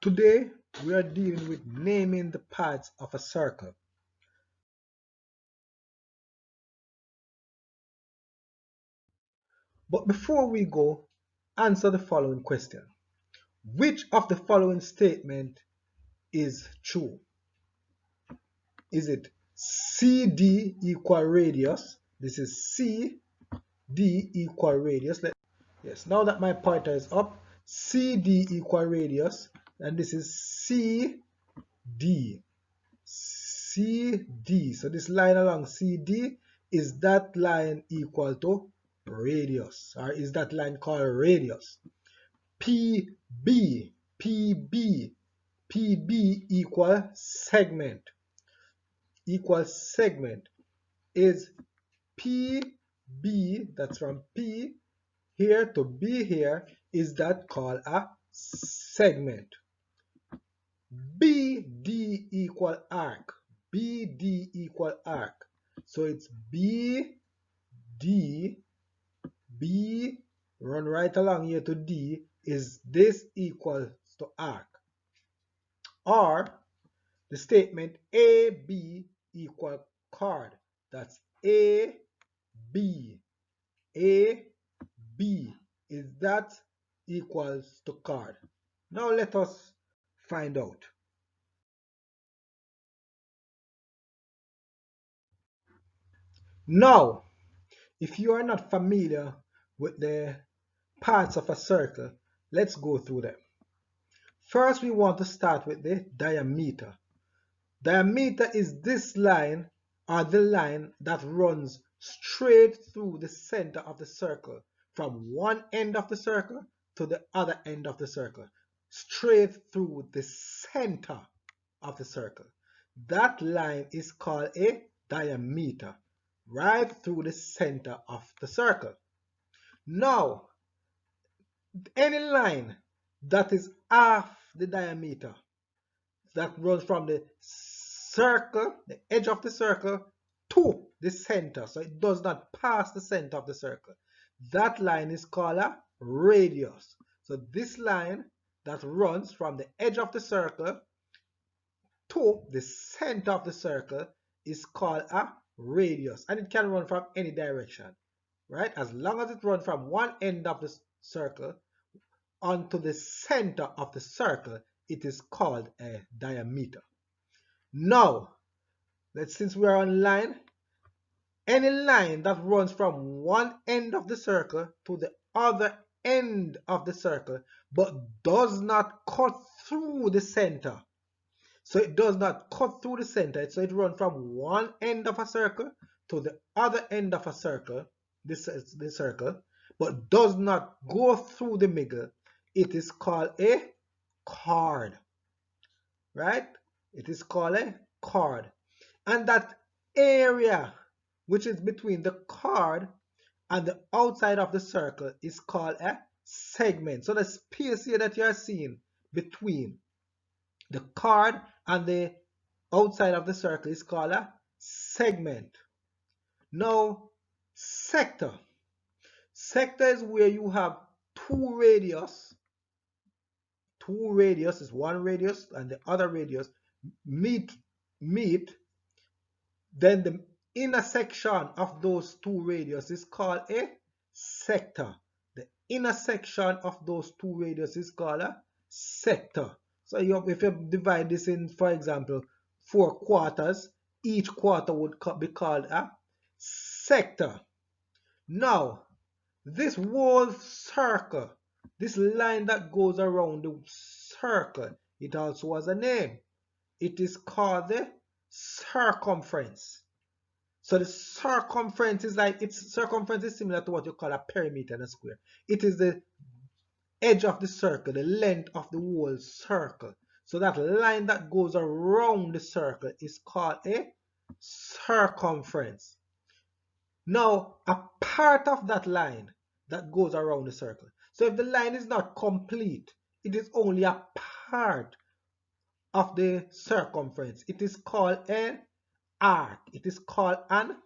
Today, we are dealing with naming the parts of a circle. But before we go, answer the following question. Which of the following statement is true? Is it CD equal radius? This is CD equal radius. Yes, now that my pointer is up, CD equal radius, and this is CD. CD. So this line along CD, is that line equal to radius? Or is that line called radius? PB, PB, PB equal segment. Equal segment is PB, that's from P here to B here, is that called a segment. BD equal arc. BD equal arc. So it's BD, B run right along here to D, is this equals to arc. Or the statement AB equal chord. That's AB. AB, is that equals to chord. Now let us find out. Now, if you are not familiar with the parts of a circle, let's go through them. First, we want to start with the diameter. Diameter is this line, or the line that runs straight through the center of the circle, from one end of the circle to the other end of the circle, straight through the center of the circle. That line is called a diameter, right through the center of the circle. Now, any line that is half the diameter, that runs from the circle, the edge of the circle, to the center, so it does not pass the center of the circle, that line is called a radius. So this line that runs from the edge of the circle to the center of the circle is called a radius, and it can run from any direction, right? As long as it runs from one end of the circle onto the center of the circle, it is called a diameter. Now, since we are on line, any line that runs from one end of the circle to the other end of the circle but does not cut through the center. So it does not cut through the center, so it runs from one end of a circle to the other end of a circle, this circle, but does not go through the middle. It is called a chord, right? It is called a chord. And that area which is between the chord and the outside of the circle is called a segment. So the space here that you are seeing between the chord and the outside of the circle is called a segment. Now, sector. Sector is where you have two radius. Two radius is one radius and the other radius meet. Then the intersection of those two radius is called a sector. The intersection of those two radius is called a sector. So if you divide this in, for example, 4 quarters, each quarter would be called a sector. Now, this whole circle, this line that goes around the circle, it also has a name. It is called the circumference. So the circumference is circumference is similar to what you call a perimeter in a square. It is the edge of the circle, the length of the whole circle. So that line that goes around the circle is called a circumference. Now, a part of that line that goes around the circle. So if the line is not complete, it is only a part of the circumference. It is called an arc. It is called an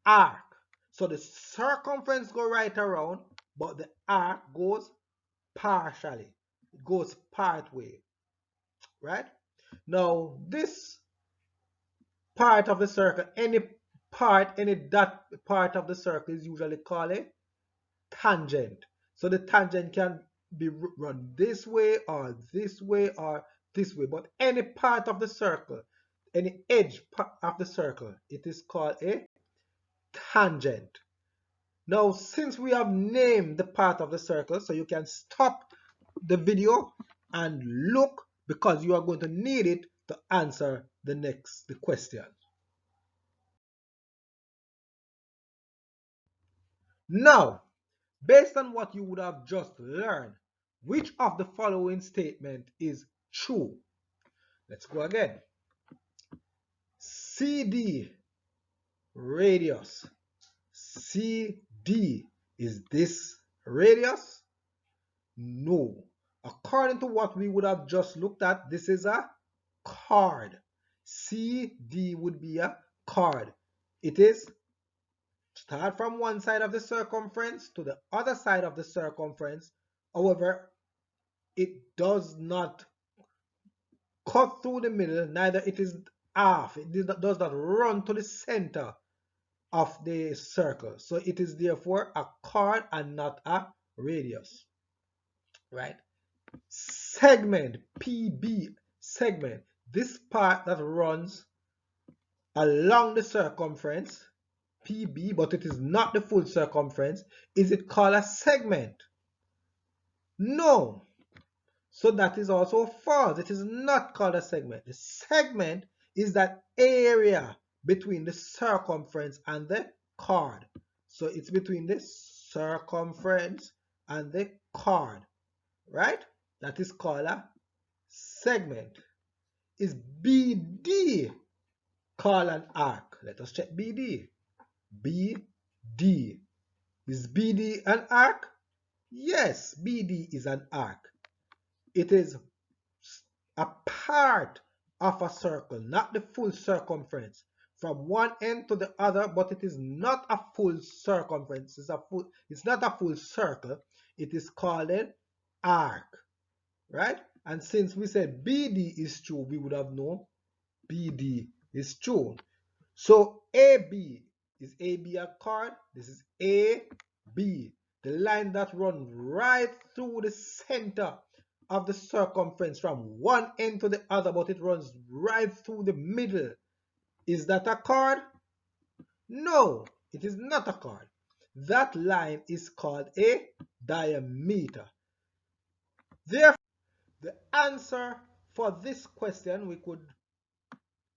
arc. So the circumference goes right around, but the arc goes partially. It goes part way. right? Now, this part of the circle, any dot part of the circle is usually called a tangent. So the tangent can be run this way or this way or this way, but any part of the circle, any edge of the circle, it is called a tangent. Now, since we have named the part of the circle, so you can stop the video and look, because you are going to need it to answer the question. Now, based on what you would have just learned, which of the following statement is true? Let's go again. CD radius. CD, is this radius? No. According to what we would have just looked at, this is a chord. CD would be a chord. It is start from one side of the circumference to the other side of the circumference. However, it does not cut through the middle, neither it is half. It does not run to the center of the circle. So it is therefore a chord and not a radius, right? Segment, PB, segment. This part that runs along the circumference, PB, but it is not the full circumference. Is it called a segment? No. So that is also false. It is not called a segment. The segment is that area between the circumference and the chord. So it's between the circumference and the chord, right? That is called a segment. Is BD called an arc? Let us check BD. BD. Is BD an arc? Yes, BD is an arc. It is a part of a circle, not the full circumference, from one end to the other, but it is not a full circumference. It's not a full circle. It is called an arc, right? And since we said BD is true, we would have known BD is true. So AB, is AB a chord? This is AB, the line that runs right through the center of the circumference from one end to the other, but it runs right through the middle. Is that a chord? No, it is not a chord. That line is called a diameter. Therefore, the answer for this question, we could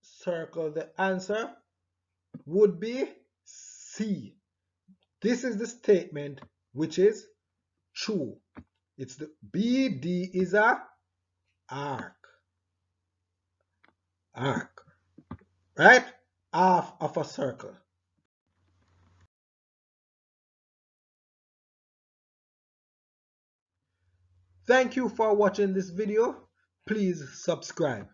circle the answer, would be C. This is the statement which is true. It's the BD is a arc. Arc, right? Half of a circle. Thank you for watching this video. Please subscribe.